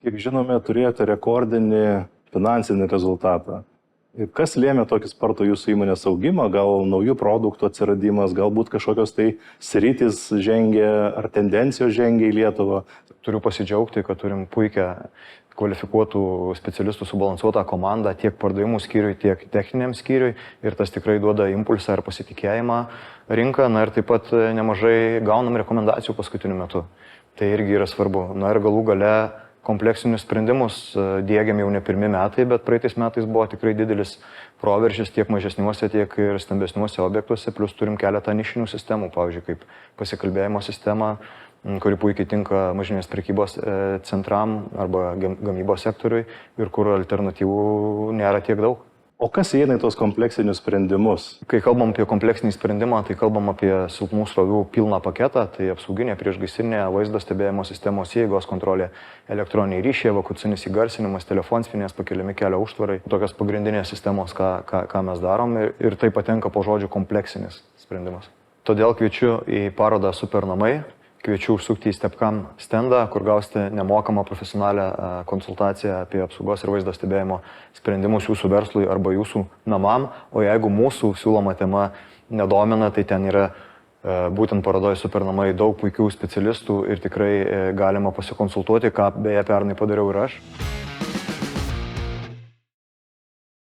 Kiek žinome, turėjote rekordinį finansinį rezultatą. Ir kas lėmė tokį spartų jūsų įmonės augimą? Gal naujų produktų atsiradimas, galbūt kažkokios tai sritys žengia ar tendencijos žengia į Lietuvą? Turiu pasidžiaugti, kad turim puikią kvalifikuotų specialistų subalansuotą komandą tiek pardavimų skyriui, tiek techniniam skyriui ir tas tikrai duoda impulsą ir pasitikėjimą rinką. Na ir taip pat nemažai gaunam rekomendacijų paskutiniu metu. Tai irgi yra svarbu. Na ir galų gale kompleksinius sprendimus diegiam jau ne pirmi metai, bet praeitais metais buvo tikrai didelis proveržis tiek mažesniuose, tiek ir stambesniuose objektuose, plus turim keletą nišinių sistemų, pavyzdžiui, kaip pasikalbėjimo sistema, kuri puikiai tinka mažinės prekybos centram arba gamybos sektoriui ir kur alternatyvų nėra tiek daug. O kas įeina į tos kompleksinius sprendimus? Kai kalbam apie kompleksinį sprendimą, tai kalbam apie silpnų srovių pilną paketą, tai apsauginė, priešgaisrinė, vaizdo stebėjimo sistemos, įeigos kontrolė, elektroniniai ryšiai, evakuacinis įgarsinimas, telefonspinės, pakeliami kelio užtvarai. Tokios pagrindinės sistemos, ką mes darom ir tai patenka po žodžiu kompleksinis sprendimas. Todėl kviečiu į parodą Supernamai. Kviečiu užsukti į Stepcam stendą, kur gausite nemokamą profesionalią konsultaciją apie apsaugos ir vaizdo stebėjimo sprendimus jūsų verslui arba jūsų namam. O jeigu mūsų siūloma tema nedomina, tai ten yra būtent parodoje Supernamai daug puikių specialistų ir tikrai galima pasikonsultuoti, ką beje pernai padariau ir aš.